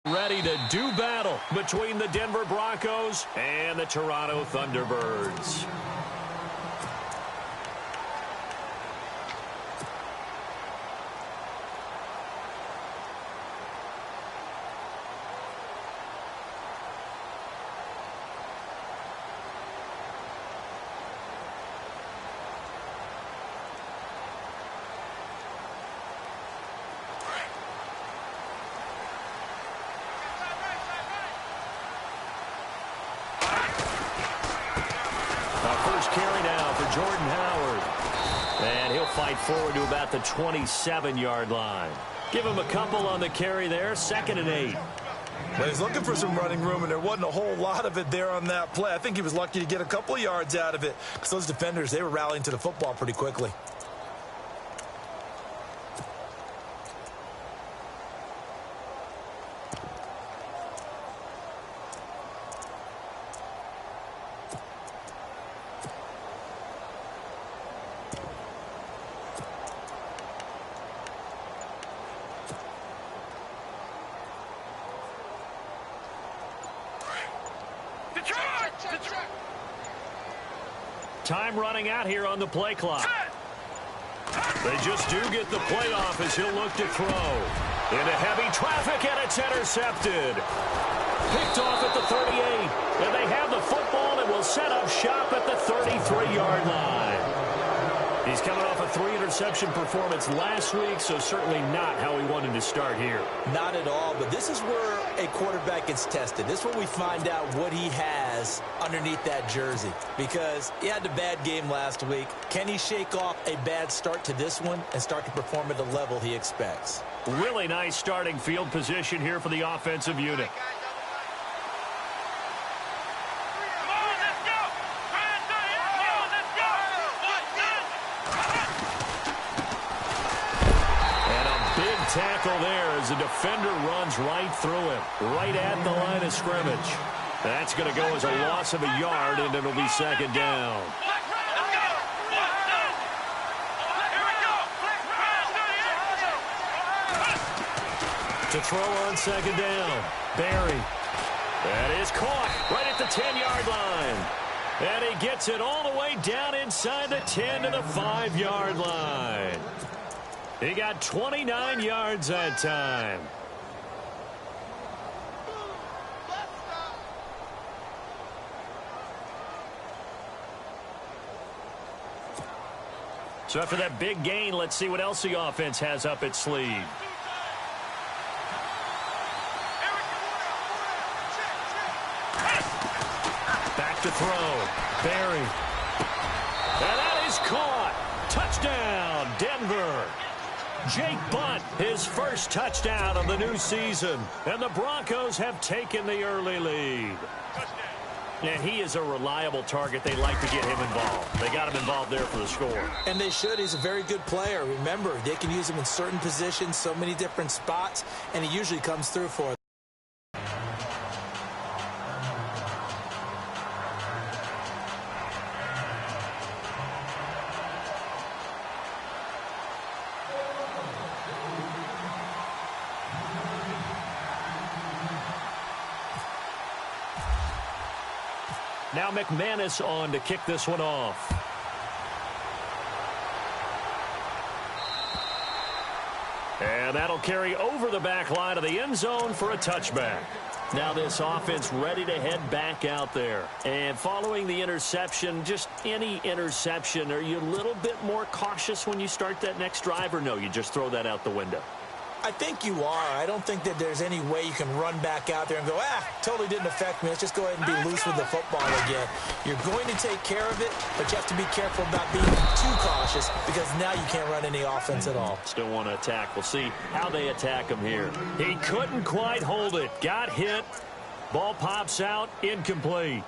Ready to do battle between the Denver Broncos and the Toronto Thunderbirds. Carry now for Jordan Howard. And he'll fight forward to about the 27-yard line. Give him a couple on the carry there. 2nd and 8. Well, he's looking for some running room, and there wasn't a whole lot of it there on that play. I think he was lucky to get a couple of yards out of it because those defenders, they were rallying to the football pretty quickly. Time running out here on the play clock. They just do get the play off as he'll look to throw. Into heavy traffic, and it's intercepted. Picked off at the 38. And they have the football and will set up shop at the 33-yard line. He's coming off a 3-interception performance last week, so certainly not how he wanted to start here. Not at all, but this is where a quarterback gets tested. This is where we find out what he has underneath that jersey, because he had a bad game last week. Can he shake off a bad start to this one and start to perform at the level he expects? Really nice starting field position here for the offensive unit. Tackle there as the defender runs right through him, right at the line of scrimmage. That's going to go as a loss of a yard, and it'll be 2nd down. To throw on 2nd down, Barry. That is caught right at the 10-yard line. And he gets it all the way down inside the 10 to the 5-yard line. He got 29 yards that time. So after that big gain, let's see what else the offense has up its sleeve. Back to throw. Barry. And that is caught. Touchdown, Denver. Jake Butt, his first touchdown of the new season. And the Broncos have taken the early lead. And he is a reliable target. They like to get him involved. They got him involved there for the score. And they should. He's a very good player. Remember, they can use him in certain positions, so many different spots, and he usually comes through for them. Now McManus on to kick this one off. And that'll carry over the back line of the end zone for a touchback. Now this offense ready to head back out there. And following the interception, just any interception, are you a little bit more cautious when you start that next drive, or no, you just throw that out the window? I think you are. I don't think that there's any way you can run back out there and go, totally didn't affect me. Let's just go ahead and be loose with the football again. You're going to take care of it, but you have to be careful about being too cautious because now you can't run any offense at all. Still want to attack. We'll see how they attack him here. He couldn't quite hold it. Got hit. Ball pops out. Incomplete.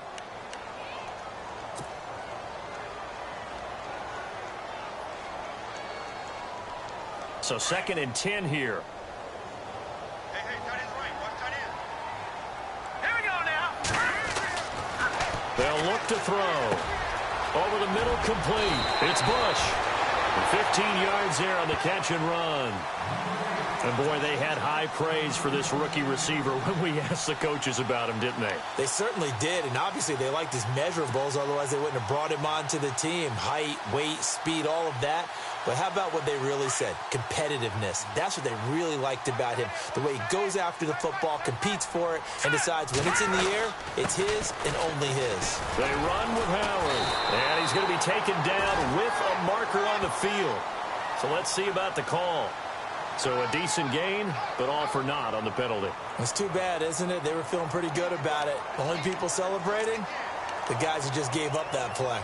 So 2nd and 10 here. Hey, tight end's right. Watch tight end. Here we go now. They'll look to throw. Over the middle, complete. It's Bush. 15 yards there on the catch and run. And, boy, they had high praise for this rookie receiver when we asked the coaches about him, didn't they? They certainly did, and obviously they liked his measurables, otherwise they wouldn't have brought him onto the team. Height, weight, speed, all of that. But how about what they really said? Competitiveness. That's what they really liked about him. The way he goes after the football, competes for it, and decides when it's in the air, it's his and only his. They run with Howard, and he's going to be taken down with a marker on the field. So let's see about the call. So a decent gain, but all for naught on the penalty. It's too bad, isn't it? They were feeling pretty good about it. The only people celebrating, the guys who just gave up that play.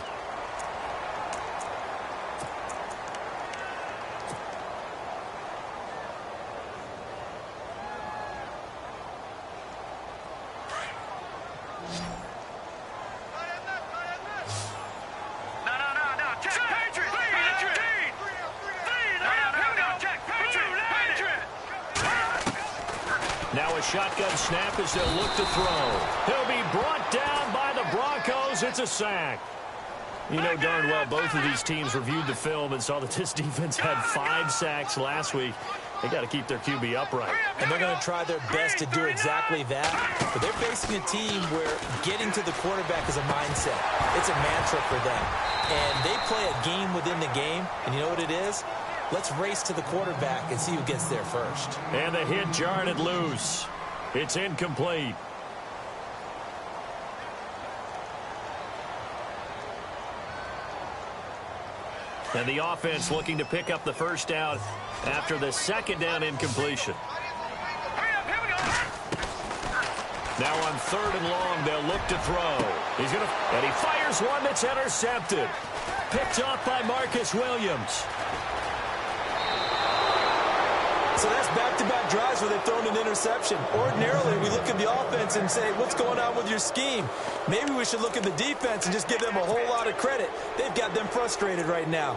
Now a shotgun snap as they'll look to throw. He'll be brought down by the Broncos. It's a sack. You know darn well both of these teams reviewed the film and saw that this defense had 5 sacks last week. They got to keep their QB upright. And they're going to try their best to do exactly that. But they're facing a team where getting to the quarterback is a mindset. It's a mantra for them. And they play a game within the game. And you know what it is? Let's race to the quarterback and see who gets there first. And the hit jarred it loose. It's incomplete. And the offense looking to pick up the first down after the second down incompletion. Now on 3rd and long, they'll look to throw. And he fires one that's intercepted. Picked off by Marcus Williams. So that's back-to-back drives where they've thrown an interception. Ordinarily, we look at the offense and say, what's going on with your scheme? Maybe we should look at the defense and just give them a whole lot of credit. They've got them frustrated right now.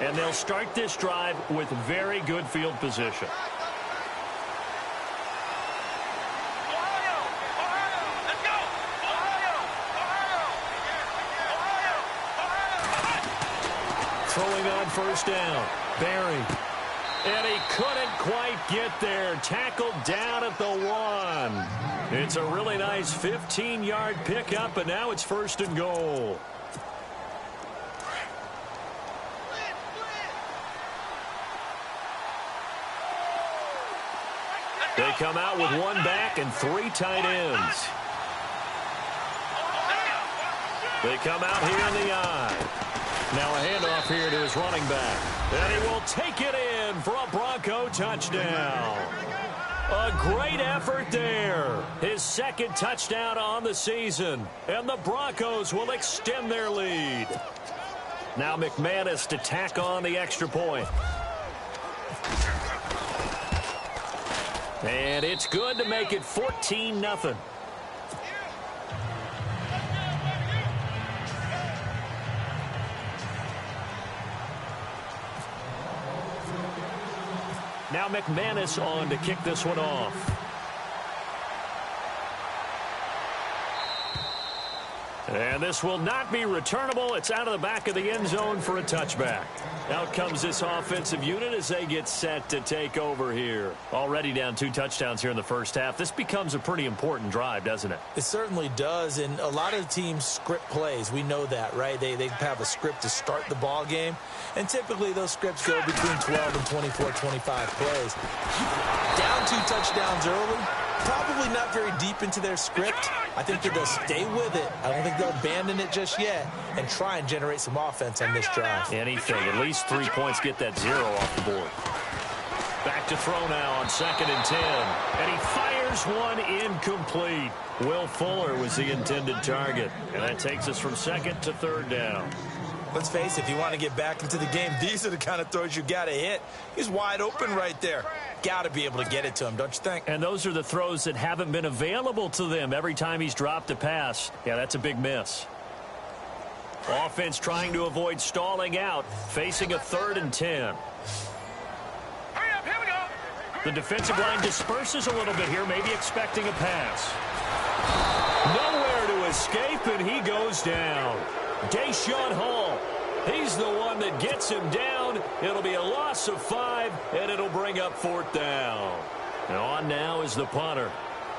And they'll start this drive with very good field position. Throwing on first down. Barry. And he couldn't quite get there. Tackled down at the 1. It's a really nice 15-yard pickup, and now it's 1st and goal. They come out with 1 back and 3 tight ends. They come out here in the eye. Now a handoff here to his running back. And he will take it in for a Bronco touchdown. A great effort there. His 2nd touchdown on the season. And the Broncos will extend their lead. Now McManus to tack on the extra point. And it's good to make it 14-0. Now McManus on to kick this one off. And this will not be returnable. It's out of the back of the end zone for a touchback. Out comes this offensive unit as they get set to take over here. Already down 2 touchdowns here in the first half. This becomes a pretty important drive, doesn't it? It certainly does, and a lot of teams script plays. We know that, right? They have a script to start the ball game, and typically those scripts go between 12 and 24, 25 plays. Down 2 touchdowns early, probably not very deep into their script. I think that they'll stay with it. I don't think they'll abandon it just yet and try and generate some offense on this drive. Anything. At least 3 points, get that 0 off the board. Back to throw now on 2nd and 10. And he fires one incomplete. Will Fuller was the intended target. And that takes us from 2nd to 3rd down. Let's face it, if you want to get back into the game, these are the kind of throws you got to hit. He's wide open right there. Got to be able to get it to him, don't you think? And those are the throws that haven't been available to them every time he's dropped a pass. Yeah, that's a big miss. Offense trying to avoid stalling out, facing a 3rd and 10. Hurry up, here we go. The defensive line disperses a little bit here, maybe expecting a pass. Nowhere to escape, and he goes down. Deshaun Hall, he's is the one that gets him down. It'll be a loss of 5, and it'll bring up 4th down. And on now is the punter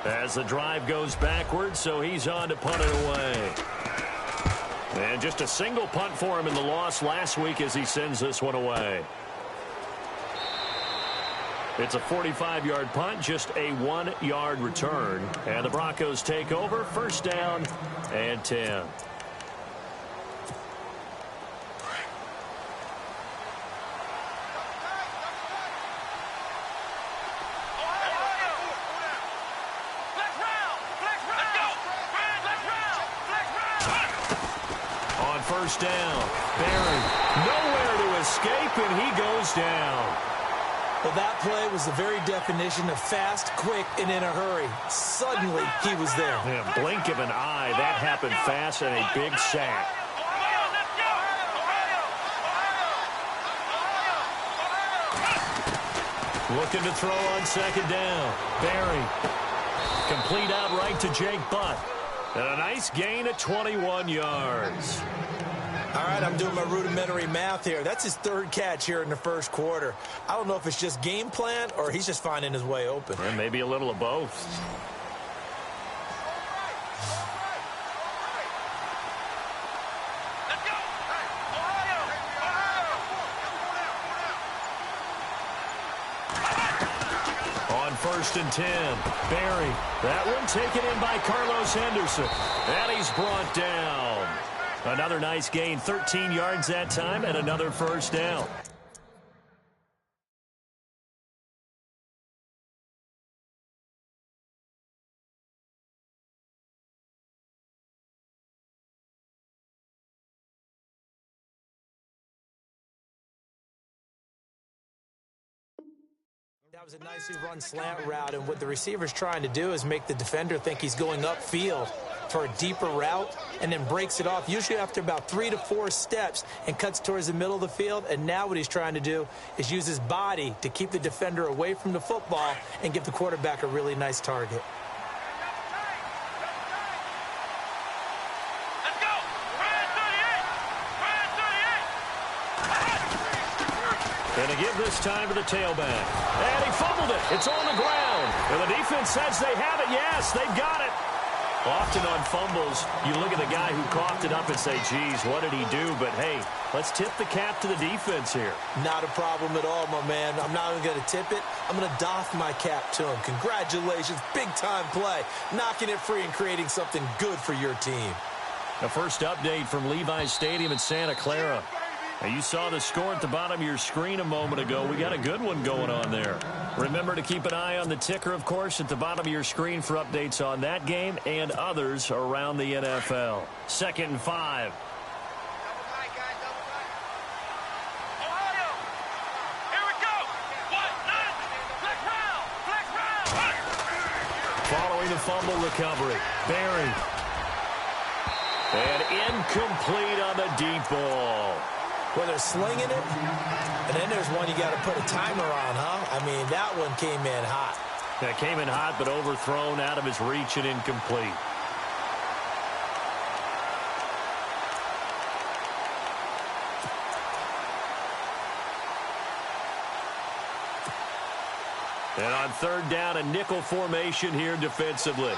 as the drive goes backwards, so he's on to punt it away. And just a single punt for him in the loss last week as he sends this one away. It's a 45-yard punt, just a 1-yard return. And the Broncos take over, 1st down and 10. On 1st down, Barry nowhere to escape, and he goes down. Well, that play was the very definition of fast, quick, and in a hurry. Suddenly, he was there. Yeah, blink of an eye. That happened fast and a big sack. Looking to throw on 2nd down. Barry. Complete out right to Jake Butt. And a nice gain of 21 yards. All right, I'm doing my rudimentary math here. That's his 3rd catch here in the 1st quarter. I don't know if it's just game plan or he's just finding his way open. And maybe a little of both. On 1st and 10, Barry. That one taken in by Carlos Henderson. And he's brought down. Another nice gain, 13 yards that time, and another 1st down. That was a nicely run slant route, and what the receiver's trying to do is make the defender think he's going upfield for a deeper route and then breaks it off, usually after about 3 to 4 steps, and cuts towards the middle of the field. And now what he's trying to do is use his body to keep the defender away from the football and give the quarterback a really nice target. Going to give this time to the tailback. And he fumbled it. It's on the ground. And the defense says they have it. Yes, they've got it. Often on fumbles, you look at the guy who coughed it up and say, geez, what did he do? But, hey, let's tip the cap to the defense here. Not a problem at all, my man. I'm not even going to tip it. I'm going to doff my cap to him. Congratulations. Big-time play. Knocking it free and creating something good for your team. The first update from Levi's Stadium in Santa Clara. Now, you saw the score at the bottom of your screen a moment ago. We got a good one going on there. Remember to keep an eye on the ticker, of course, at the bottom of your screen for updates on that game and others around the NFL. 2nd and 5. Following the fumble recovery, Barry. And incomplete on the deep ball. Well, they're slinging it, and then there's one you got to put a timer on, huh? I mean, that one came in hot. That came in hot, but overthrown, out of his reach, and incomplete. And on 3rd down, a nickel formation here defensively.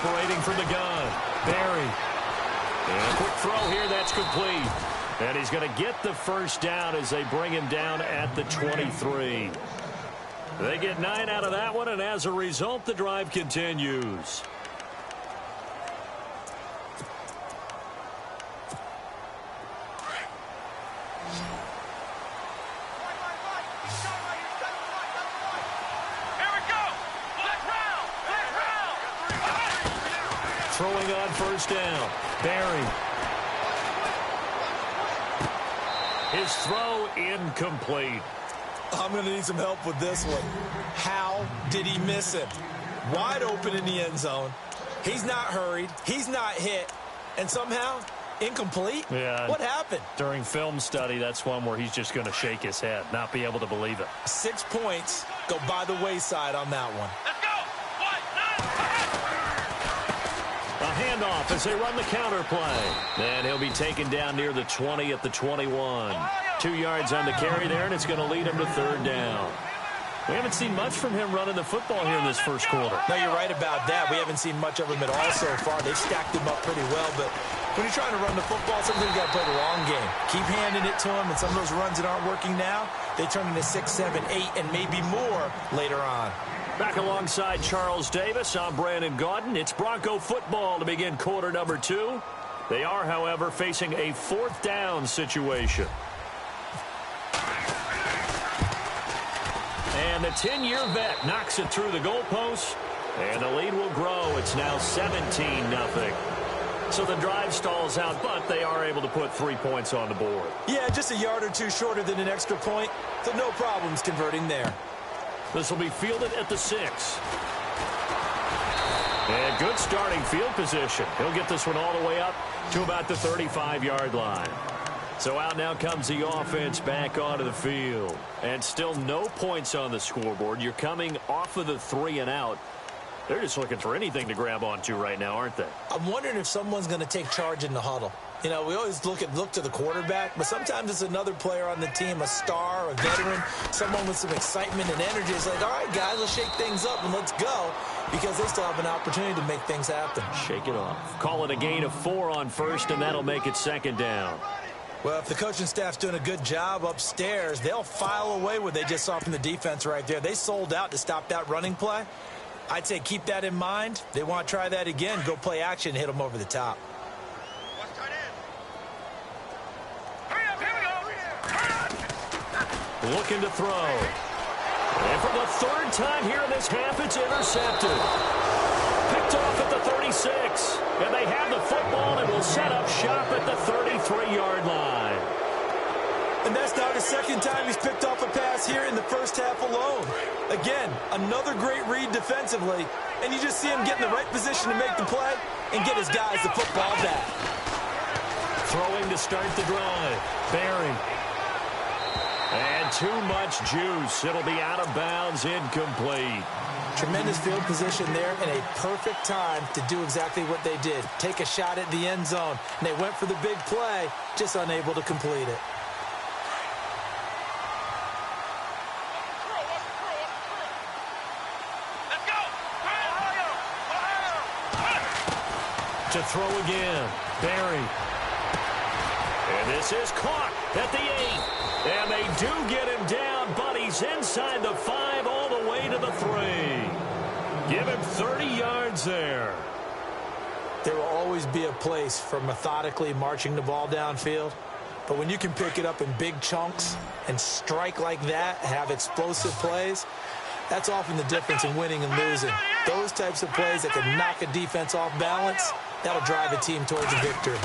Operating from the gun, Barry. And a quick throw here, that's complete. And he's going to get the 1st down as they bring him down at the 23. They get 9 out of that one, and as a result, the drive continues. Throwing on 1st down, Barry. His throw incomplete. I'm going to need some help with this one. How did he miss him? Wide open in the end zone. He's not hurried. He's not hit. And somehow, incomplete? Yeah. What happened? During film study, that's one where he's just going to shake his head, not be able to believe it. 6 points go by the wayside on that one. Let's go. A handoff as they run the counter play. And he'll be taken down near the 20 at the 21. 2 yards on the carry there, and it's going to lead him to third down. We haven't seen much from him running the football here in this first quarter. No, you're right about that. We haven't seen much of him at all so far. They've stacked him up pretty well, but when you're trying to run the football, sometimes you got to play the long game. Keep handing it to him, and some of those runs that aren't working now, they turn into 6, 7, 8, and maybe more later on. Back alongside Charles Davis, I'm Brandon Gaudin. It's Bronco football to begin quarter number 2. They are, however, facing a 4th down situation. And the 10-year vet knocks it through the goalpost, and the lead will grow. It's now 17-0. So the drive stalls out, but they are able to put 3 points on the board. Yeah, just a yard or two shorter than an extra point, so no problems converting there. This will be fielded at the 6. And good starting field position. He'll get this one all the way up to about the 35-yard line. So out now comes the offense back onto the field. And still no points on the scoreboard. You're coming off of the 3 and out. They're just looking for anything to grab onto right now, aren't they? I'm wondering if someone's going to take charge in the huddle. You know, we always look to the quarterback, but sometimes it's another player on the team, a star, a veteran, someone with some excitement and energy. It's like, all right, guys, let's shake things up and let's go, because they still have an opportunity to make things happen. Shake it off. Call it a gain of 4 on first, and that'll make it 2nd down. Well, if the coaching staff's doing a good job upstairs, they'll file away what they just saw from the defense right there. They sold out to stop that running play. I'd say keep that in mind. They want to try that again, go play action, and hit them over the top. What's tight end? Hurry up, here we go. Looking to throw. And for the 3rd time here in this half, it's intercepted. Picked off at the 36. And they have the football and will set up shop at the 33-yard line. And that's now the 2nd time he's picked off a pass here in the first half alone. Again, another great read defensively, and you just see him get in the right position to make the play and get his guys the football back. Throwing to start the drive. Barry. And too much juice. It'll be out of bounds, incomplete. Tremendous field position there and a perfect time to do exactly what they did. Take a shot at the end zone. And they went for the big play, just unable to complete it. Let's go. To throw again. Barry. And this is caught at the 8. And they do get him down, but he's inside the 5 all the way to the 3. Give him 30 yards there. There will always be a place for methodically marching the ball downfield. But when you can pick it up in big chunks and strike like that, have explosive plays, that's often the difference in winning and losing. Those types of plays that can knock a defense off balance, that'll drive a team towards a victory.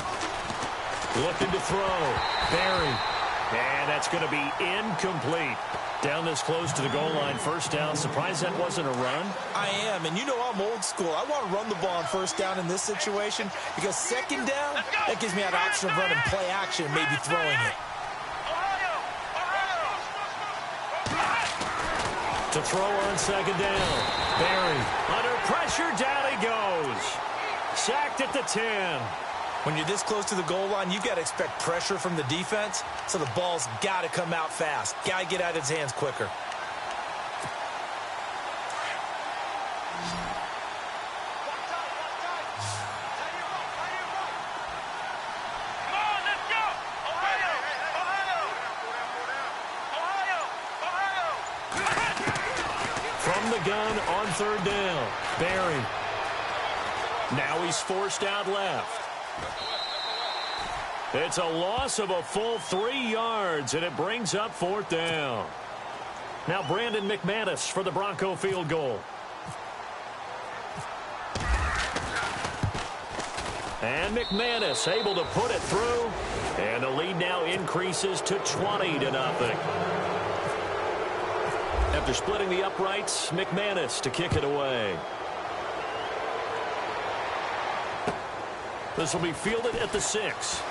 Looking to throw. Barry. And that's going to be incomplete. Down this close to the goal line, 1st down. Surprised that wasn't a run? I am, and you know I'm old school. I want to run the ball on 1st down in this situation because 2nd down, that gives me that option of running play action and maybe throwing it. To throw on 2nd down. Barry. Under pressure, down he goes. Sacked at the 10. When you're this close to the goal line, you've got to expect pressure from the defense, so the ball's got to come out fast. Got to get out of his hands quicker. Come on, let's go. Ohio. From the gun on 3rd down. Barry. Now he's forced out left. It's a loss of a full 3 yards, and it brings up 4th down. Now Brandon McManus for the Bronco field goal. And McManus able to put it through, and the lead now increases to 20-0. After splitting the uprights, McManus to kick it away. This will be fielded at the 6.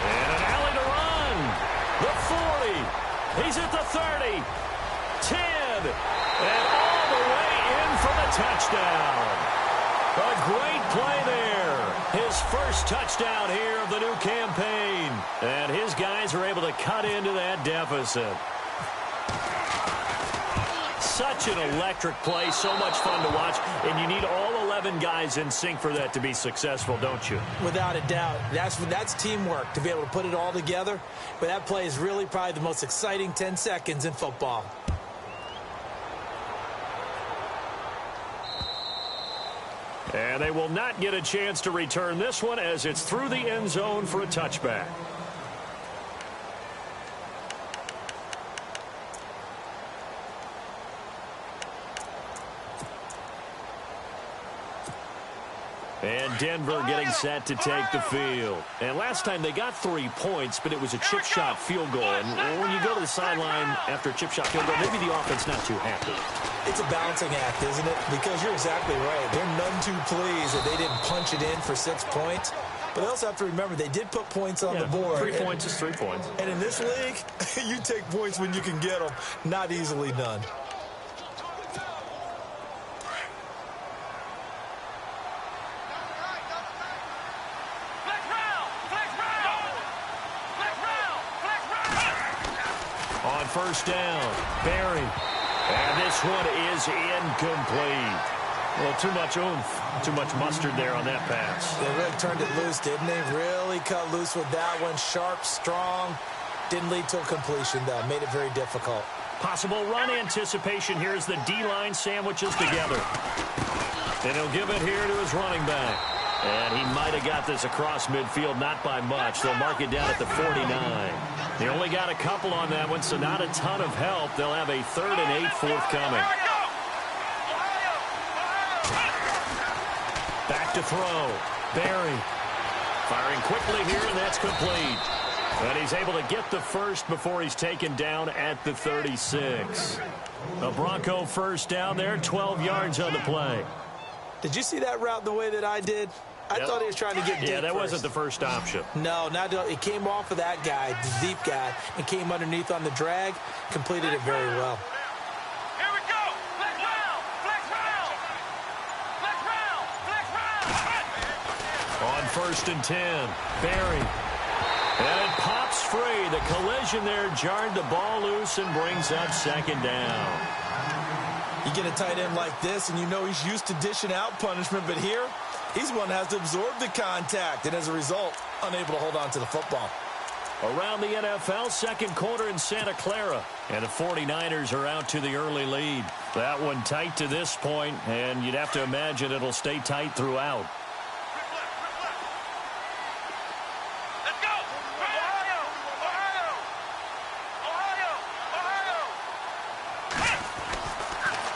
And an alley to run. The 40. He's at the 30. 10. And all the way in for the touchdown. A great play there. His first touchdown here of the new campaign. And his guys are able to cut into that deficit. Such an electric play, so much fun to watch, and you need all 11 guys in sync for that to be successful, don't you? Without a doubt. That's teamwork, to be able to put it all together. But that play is really probably the most exciting 10 seconds in football. And they will not get a chance to return this one as it's through the end zone for a touchback. And Denver getting set to take the field. And last time they got 3 points, but it was a chip shot field goal. And when you go to the sideline after a chip shot field goal, maybe the offense not too happy. It's a balancing act, isn't it? Because you're exactly right. They're none too pleased that they didn't punch it in for 6 points. But they also have to remember they did put points on the board. 3 points is 3 points. And in this league, you take points when you can get them. Not easily done. On first down, Barry. And this one is incomplete. Well, too much oomph, too much mustard there on that pass. They really turned it loose, didn't they? Really cut loose with that one. Sharp, strong. Didn't lead to a completion, though. Made it very difficult. Possible run anticipation here as the D-line sandwiches together. And he'll give it here to his running back. And he might have got this across midfield, not by much. They'll mark it down at the 49. They only got a couple on that one, so not a ton of help. They'll have a 3rd and 8 forthcoming. Back to throw. Barry firing quickly here, and that's complete. And he's able to get the first before he's taken down at the 36. A Bronco first down there, 12 yards on the play. Did you see that route the way that I did? I thought he was trying to get deep. Yeah, that first. wasn't the first option. No, it came off of that guy, the deep guy, and came underneath on the drag. Completed it very well. Here we go. Flex round. Flex round. Flex round. Flex round. On 1st and 10, Barry. And it pops free. The collision there jarred the ball loose and brings up 2nd down. You get a tight end like this, and you know he's used to dishing out punishment, but here, he's one that has to absorb the contact, and as a result, unable to hold on to the football. Around the NFL, 2nd quarter in Santa Clara, and the 49ers are out to the early lead. That one tight to this point, and you'd have to imagine it'll stay tight throughout. Let's go. Ohio. Ohio. Ohio. Ohio.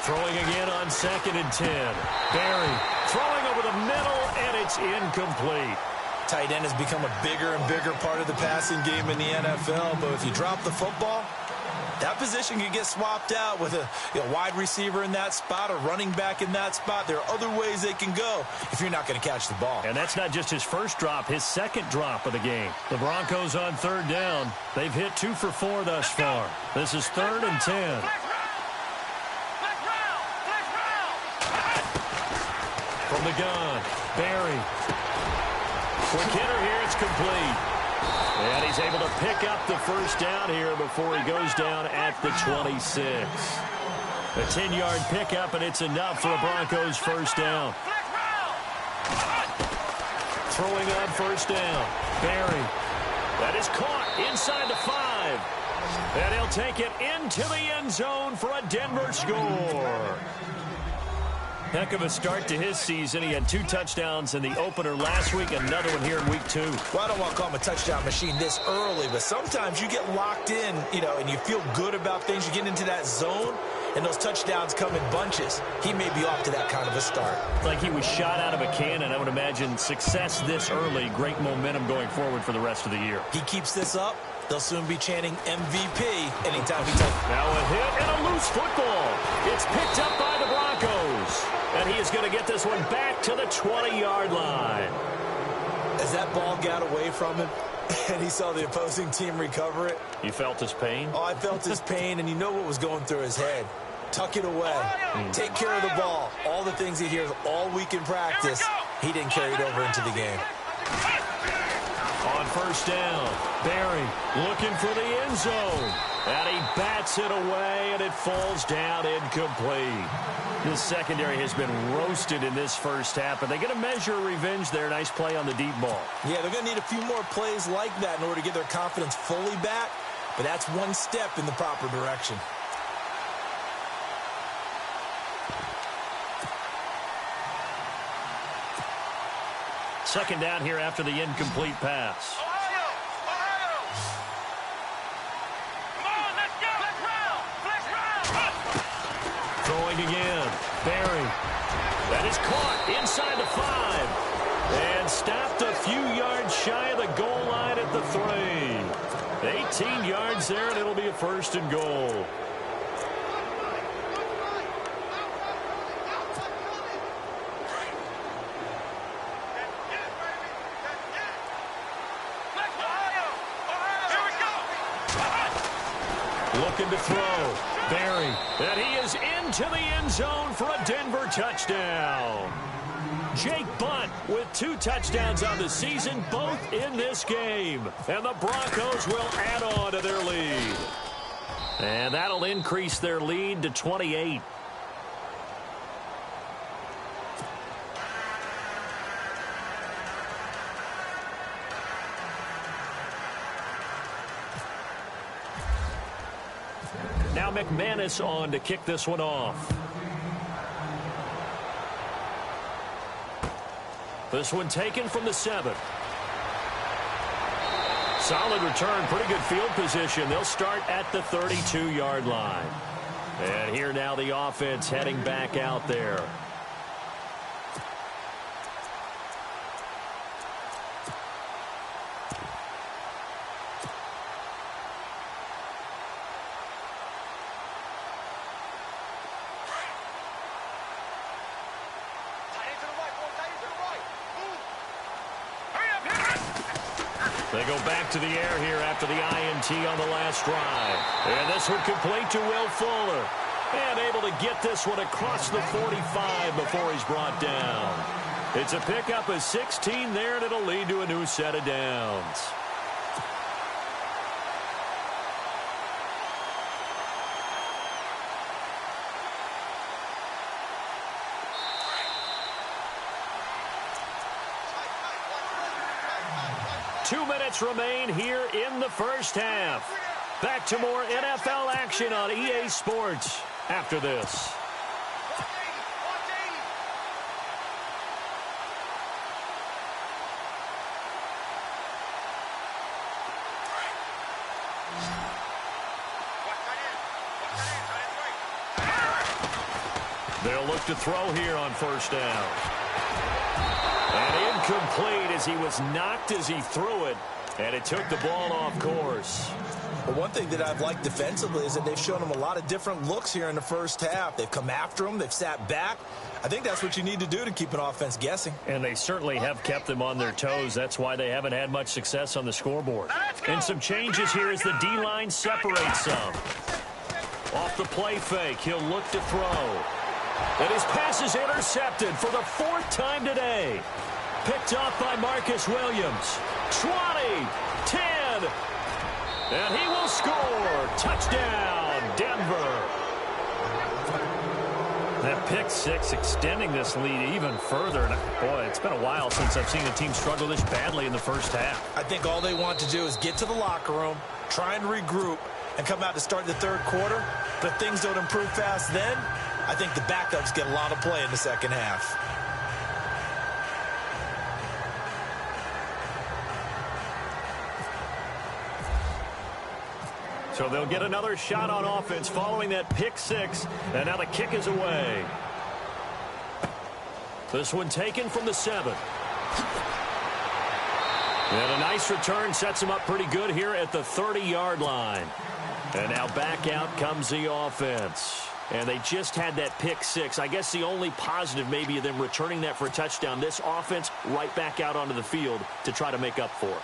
Throwing again on 2nd and 10. Barry throwing over the middle, and it's incomplete. Tight end has become a bigger and bigger part of the passing game in the NFL, but if you drop the football, that position can get swapped out with a wide receiver in that spot, a running back in that spot. There are other ways they can go if you're not going to catch the ball. And that's not just his first drop, his 2nd drop of the game. The Broncos on 3rd down. They've hit 2 for 4 thus far. This is 3rd and 10. From the gun, Barry. Quick hitter here, it's complete. And he's able to pick up the first down here before he goes down at the 26. A 10-yard pickup, and it's enough for a Broncos first down. Throwing on first down, Barry. That is caught inside the 5. And he'll take it into the end zone for a Denver score. Heck of a start to his season. He had 2 touchdowns in the opener last week, another one here in week 2. Well, I don't want to call him a touchdown machine this early, but sometimes you get locked in, and you feel good about things. You get into that zone, and those touchdowns come in bunches. He may be off to that kind of a start. Like he was shot out of a cannon. I would imagine success this early, great momentum going forward for the rest of the year. He keeps this up, they'll soon be chanting MVP anytime he touches. Now a hit and a loose football. It's picked up by the Broncos. And he is going to get this one back to the 20-yard line. As that ball got away from him, and he saw the opposing team recover it. You felt his pain? Oh, I felt his pain, and you know what was going through his head. Tuck it away. Take care of the ball. All the things he hears all week in practice, he didn't carry it over into the game. On first down, Barry looking for the end zone. And he bats it away, and it falls down incomplete. This secondary has been roasted in this first half, but they get a measure of revenge there. Nice play on the deep ball. Yeah, they're going to need a few more plays like that in order to get their confidence fully back, but that's one step in the proper direction. Second down here after the incomplete pass. Throwing again. Barry. That is caught inside the 5. And stopped a few yards shy of the goal line at the 3. 18 yards there, and it'll be a first and goal. Looking to throw. Barry. And he is into the end zone for a Denver touchdown. Jake Butt with 2 touchdowns on the season, both in this game. And the Broncos will add on to their lead. And that'll increase their lead to 28. Now McManus on to kick this one off. This one taken from the 7. Solid return, pretty good field position. They'll start at the 32-yard line. And here now the offense heading back out there. They go back to the air here after the INT on the last drive. And this one complete to Will Fuller. And able to get this one across the 45 before he's brought down. It's a pickup of 16 there, and it'll lead to a new set of downs. Two minutes remain here in the first half. Back to more NFL action on EA Sports after this. They'll look to throw here on first down. And incomplete as he was knocked as he threw it, and it took the ball off course. But one thing that I've liked defensively is that they've shown him a lot of different looks here in the first half. They've come after him. They've sat back. I think that's what you need to do to keep an offense guessing. And they certainly have kept them on their toes. That's why they haven't had much success on the scoreboard. And some changes here as the D-line separates some. Off the play fake, he'll look to throw. And his pass is intercepted for the 4th time today. Picked off by Marcus Williams. 20, 10, and he will score. Touchdown, Denver. That pick 6 extending this lead even further. And boy, it's been a while since I've seen a team struggle this badly in the first half. I think all they want to do is get to the locker room, try and regroup, and come out to start the third quarter. But if things don't improve fast then, I think the backups get a lot of play in the second half. So they'll get another shot on offense following that pick 6. And now the kick is away. This one taken from the 7. And a nice return sets him up pretty good here at the 30-yard line. And now back out comes the offense. And they just had that pick 6. I guess the only positive maybe of them returning that for a touchdown. This offense right back out onto the field to try to make up for it.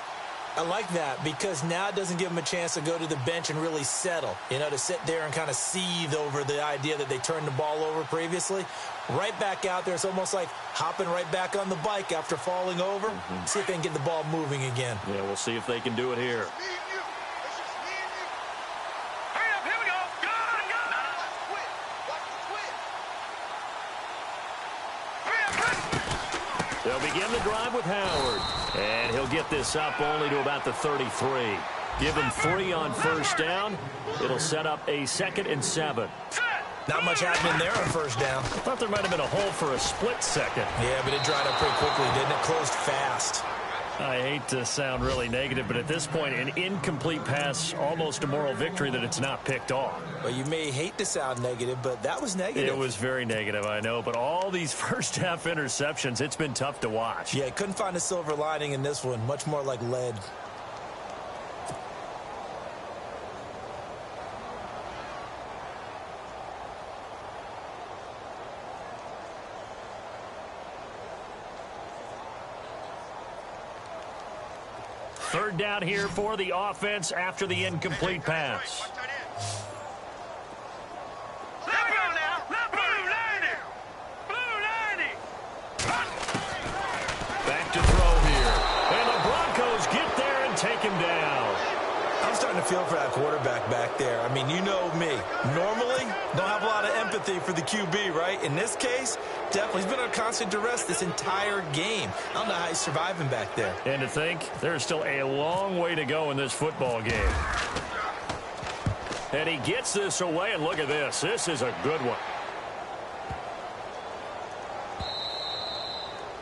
I like that because now it doesn't give them a chance to go to the bench and really settle, to sit there and kind of seethe over the idea that they turned the ball over previously. Right back out there. It's almost like hopping right back on the bike after falling over. See if they can get the ball moving again. Yeah, we'll see if they can do it here. They'll begin the drive with Howard. And he'll get this up only to about the 33. Give him 3 on first down. It'll set up a 2nd and 7. Not much happening there on first down. I thought there might have been a hole for a split second. Yeah, but it dried up pretty quickly, didn't it? Closed fast. I hate to sound really negative, but at this point, an incomplete pass, almost a moral victory that it's not picked off. Well, you may hate to sound negative, but that was negative. It was very negative, I know. But all these first-half interceptions, it's been tough to watch. Yeah, couldn't find a silver lining in this one. Much more like lead. Third down here for the offense after the incomplete pass. Back to throw here. And the Broncos get there and take him down. I'm starting to feel for that quarterback back there. I mean, you know me. Normally, don't have a lot of empathy for the QB, right? In this case, definitely. He's been under constant duress this entire game. I don't know how he's surviving back there. And to think, there's still a long way to go in this football game. And he gets this away, and look at this. This is a good one.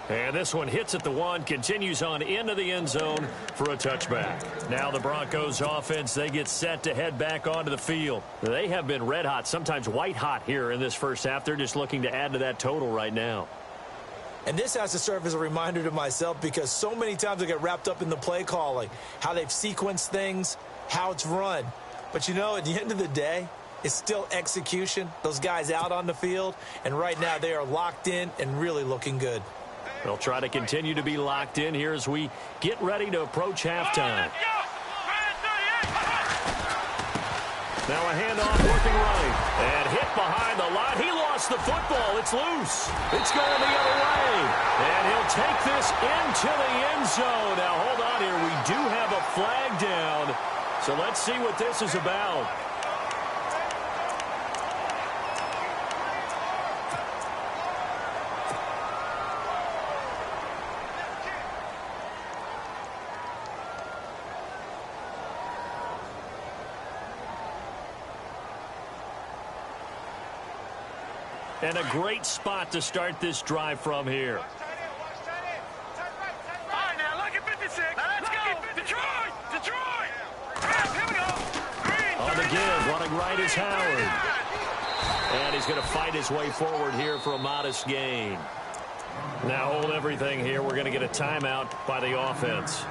And this one hits at the 1, continues on into the end zone for a touchback. Now the Broncos offense, they get set to head back onto the field. They have been red hot, sometimes white hot here in this first half. They're just looking to add to that total right now. And this has to serve as a reminder to myself because so many times I get wrapped up in the play calling, how they've sequenced things, how it's run. But, at the end of the day, it's still execution. Those guys out on the field, and right now they are locked in and really looking good. They'll try to continue to be locked in here as we get ready to approach halftime. Now a handoff working right. And hit behind the line. He lost the football. It's loose. It's going the other way. And he'll take this into the end zone. Now hold on here. We do have a flag down. So let's see what this is about. And a great spot to start this drive from here. All right, now look at 56. Let's go. Detroit. Here we go. On the give, running right is Howard. And he's going to fight his way forward here for a modest gain. Now hold everything here. We're going to get a timeout by the offense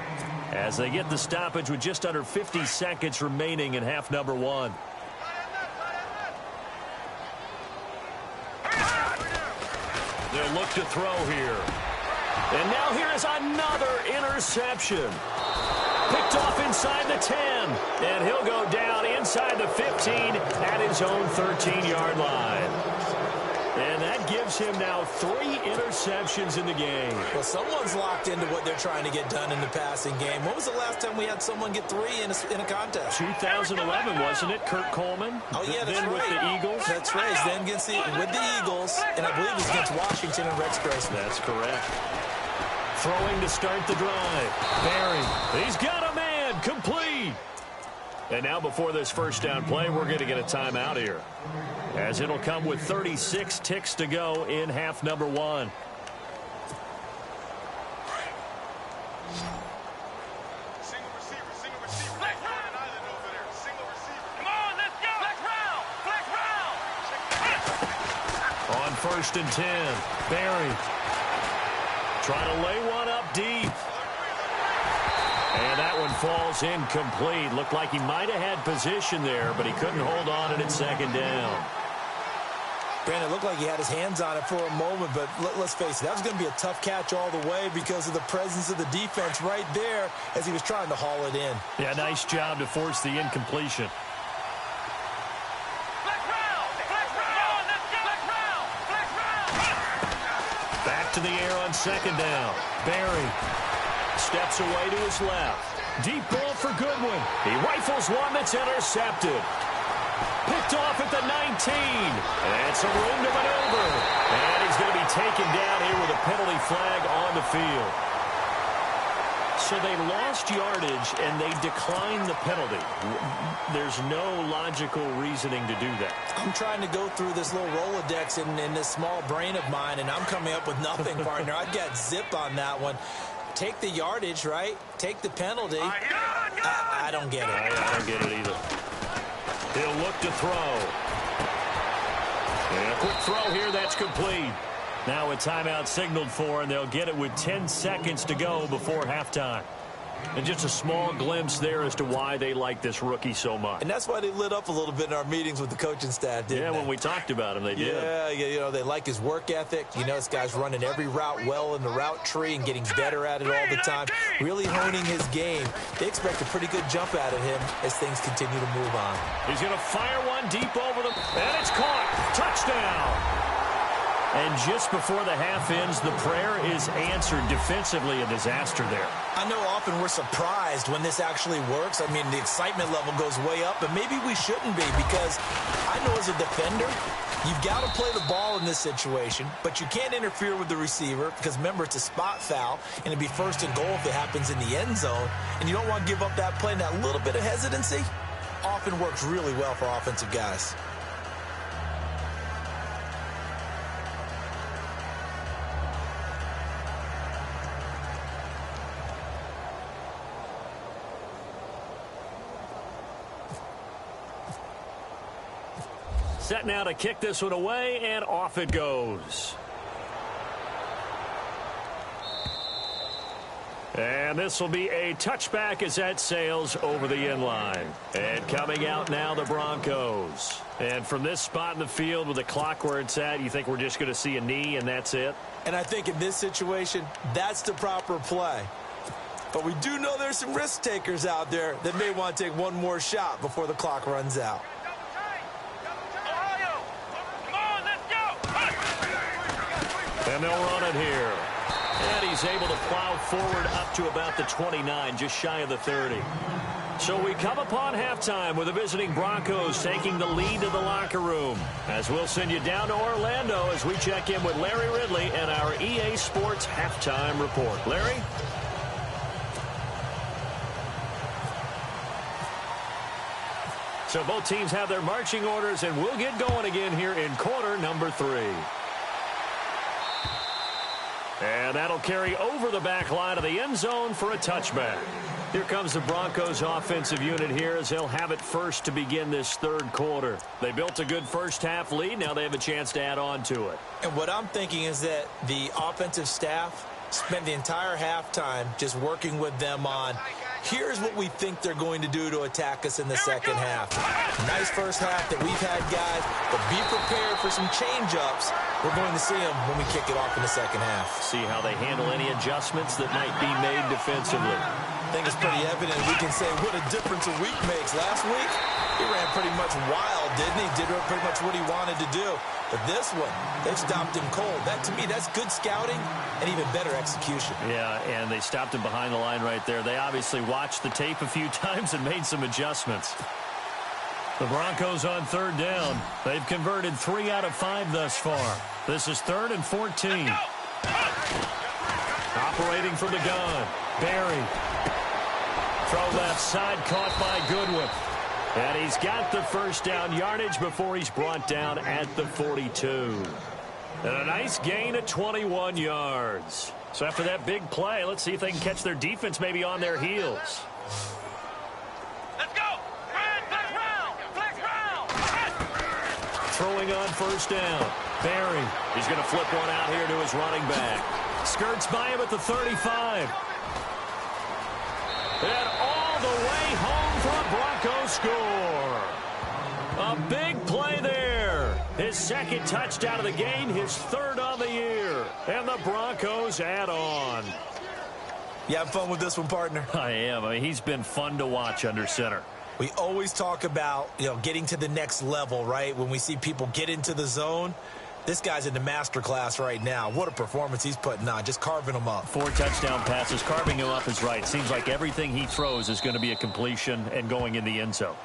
as they get the stoppage with just under 50 seconds remaining in half number 1. They'll look to throw here. And now here is another interception. Picked off inside the 10. And he'll go down inside the 15 at his own 13-yard line. And that gives him now 3 interceptions in the game. Well, someone's locked into what they're trying to get done in the passing game. When was the last time we had someone get 3 in a contest? 2011, wasn't it? Kurt Coleman? Oh, yeah, that's then right. with the Eagles? That's right. Then with the Eagles, and I believe it was against Washington and Rex Grossman. That's correct. Throwing to start the drive. Barry, he's got a man, complete. And now before this first down play, we're going to get a timeout here, as it'll come with 36 ticks to go in half number 1. Single receiver. Flex island over there. Single receiver. Come on, let's go. Flex round. On first and 10, Barry trying to lay one up deep. And that one falls incomplete. Looked like he might have had position there, but he couldn't hold on at second down. Brandon, it looked like he had his hands on it for a moment, but let's face it, that was going to be a tough catch all the way because of the presence of the defense right there as he was trying to haul it in. Yeah, nice job to force the incompletion. Back to the air on second down. Barry steps away to his left. Deep ball for Goodwin. He rifles one that's intercepted. Picked off at the 19. And some room to maneuver. And he's going to be taken down here with a penalty flag on the field. So they lost yardage, and they declined the penalty. There's no logical reasoning to do that. I'm trying to go through this little Rolodex in this small brain of mine, and I'm coming up with nothing, partner. I got zip on that one. Take the yardage, right? Take the penalty. I don't get it. I don't get it either. He'll look to throw. And a quick throw here, that's complete. Now a timeout signaled for, and they'll get it with 10 seconds to go before halftime. And just a small glimpse there as to why they like this rookie so much. And that's why they lit up a little bit in our meetings with the coaching staff, didn't they? Yeah, when we talked about him, they did. Yeah, you know, they like his work ethic. You know, this guy's running every route well in the route tree and getting better at it all the time, really honing his game. They expect a pretty good jump out of him as things continue to move on. He's going to fire one deep over them, and it's caught. Touchdown. And just before the half ends, the prayer is answered. Defensively, a disaster there. I know often we're surprised when this actually works. I mean, the excitement level goes way up, but maybe we shouldn't be, because I know as a defender, you've got to play the ball in this situation, but you can't interfere with the receiver because, remember, it's a spot foul, and it'd be first and goal if it happens in the end zone, and you don't want to give up that play. And that little bit of hesitancy often works really well for offensive guys. Set now to kick this one away, and off it goes. And this will be a touchback as that sails over the end line. And coming out now, the Broncos. And from this spot in the field with the clock where it's at, you think we're just going to see a knee and that's it? And I think in this situation, that's the proper play. But we do know there's some risk takers out there that may want to take one more shot before the clock runs out. And they'll run it here. And he's able to plow forward up to about the 29, just shy of the 30. So we come upon halftime with the visiting Broncos taking the lead to the locker room. As we'll send you down to Orlando as we check in with Larry Ridley and our EA Sports halftime report. Larry? So both teams have their marching orders, and we'll get going again here in quarter number 3. And that'll carry over the back line of the end zone for a touchback. Here comes the Broncos offensive unit here as they'll have it first to begin this third quarter. They built a good first half lead. Now they have a chance to add on to it. And what I'm thinking is that the offensive staff spent the entire halftime just working with them on, here's what we think they're going to do to attack us in the second half. Nice first half that we've had, guys, but be prepared for some change-ups. We're going to see them when we kick it off in the second half. See how they handle any adjustments that might be made defensively. I think it's pretty evident. We can say what a difference a week makes. Last week, he ran pretty much wild, didn't he? Did pretty much what he wanted to do. But this one, they stopped him cold. That, to me, that's good scouting and even better execution. Yeah, and they stopped him behind the line right there. They obviously watched the tape a few times and made some adjustments. The Broncos on third down. They've converted 3 out of 5 thus far. This is 3rd and 14. Operating from the gun, Barry. Throw left side, caught by Goodwin. And he's got the first down yardage before he's brought down at the 42. And a nice gain of 21 yards. So after that big play, let's see if they can catch their defense maybe on their heels. Let's go! Flex round! Flex round! Throwing on first down. Barry. He's going to flip one out here to his running back. Skirts by him at the 35. And all the way home for a Broncos score. A big play there. His second touchdown of the game, his third on the year. And the Broncos add on. You having fun with this one, partner? I am. I mean, he's been fun to watch under center. We always talk about, getting to the next level, right? When we see people get into the zone, this guy's in the master class right now. What a performance he's putting on, just carving them up. 4 touchdown passes, carving him up is right. Seems like everything he throws is going to be a completion and going in the end zone.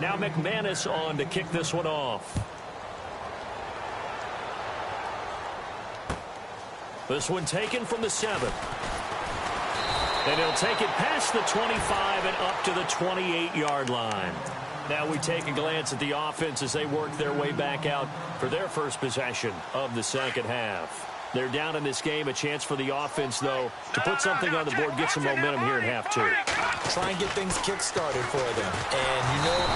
Now McManus on to kick this one off. This one taken from the 7. And he'll take it past the 25 and up to the 28-yard line. Now we take a glance at the offense as they work their way back out for their first possession of the second half. They're down in this game. A chance for the offense, though, to put something on the board, get some momentum here in half 2. Try and get things kick-started for them. And,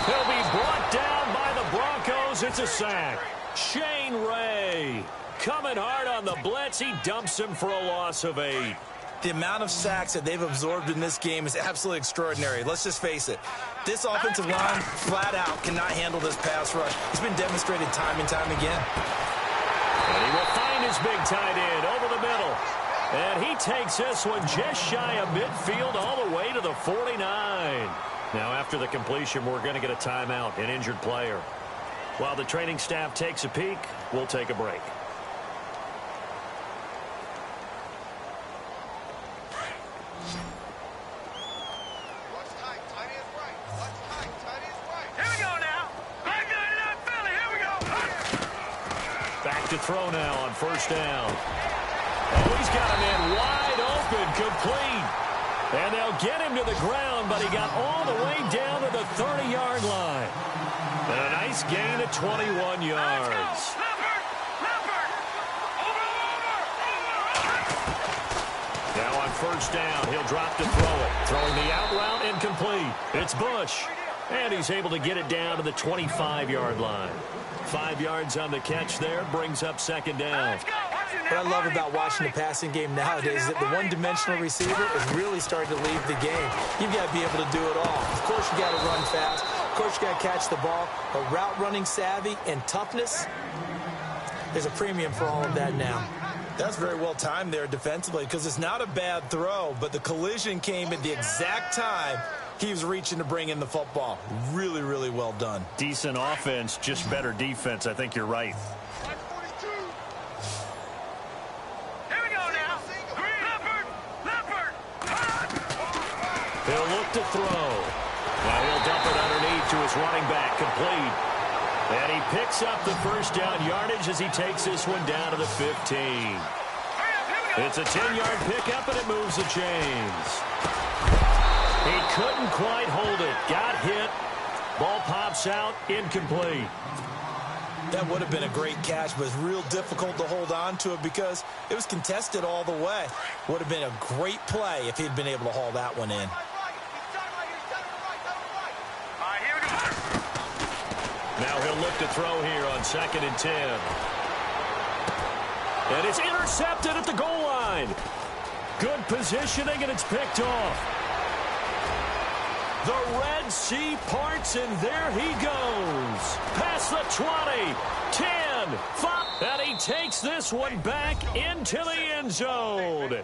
he'll be brought down by the Broncos. It's a sack. Shane Ray coming hard on the blitz. He dumps him for a loss of 8. The amount of sacks that they've absorbed in this game is absolutely extraordinary. Let's just face it. This offensive line, flat out, cannot handle this pass rush. It's been demonstrated time and time again. And he will find his big tight end over the middle. And he takes this one just shy of midfield all the way to the 49. Now, after the completion, we're going to get a timeout, an injured player. While the training staff takes a peek, we'll take a break. To throw now on first down. Oh, he's got him in wide open, complete. And they'll get him to the ground, but he got all the way down to the 30-yard line. And a nice gain of 21 yards. Now on first down, he'll drop to throw it. Throwing the out route, incomplete. It's Bush. And he's able to get it down to the 25-yard line. 5 yards on the catch there, brings up second down. What I love about watching the passing game nowadays is that the one-dimensional receiver is really starting to leave the game. You've got to be able to do it all. Of course, you got to run fast. Of course, you got to catch the ball. But route running savvy and toughness, there's a premium for all of that now. That's very well timed there defensively because it's not a bad throw, but the collision came at the exact time he was reaching to bring in the football. Really, really well done. Decent offense, just better defense. I think you're right. Here we go now. Leopard. He'll look to throw. Now he'll dump it underneath to his running back, complete. And he picks up the first down yardage as he takes this one down to the 15. It's a 10-yard pickup, and it moves the chains. He couldn't quite hold it. Got hit. Ball pops out. Incomplete. That would have been a great catch, but it's real difficult to hold on to it because it was contested all the way. Would have been a great play if he'd been able to haul that one in. Now he'll look to throw here on 2nd and 10. And it's intercepted at the goal line. Good positioning, and it's picked off. The Red Sea parts, and there he goes. Past the 20, 10, 5. And he takes this one back into the end zone.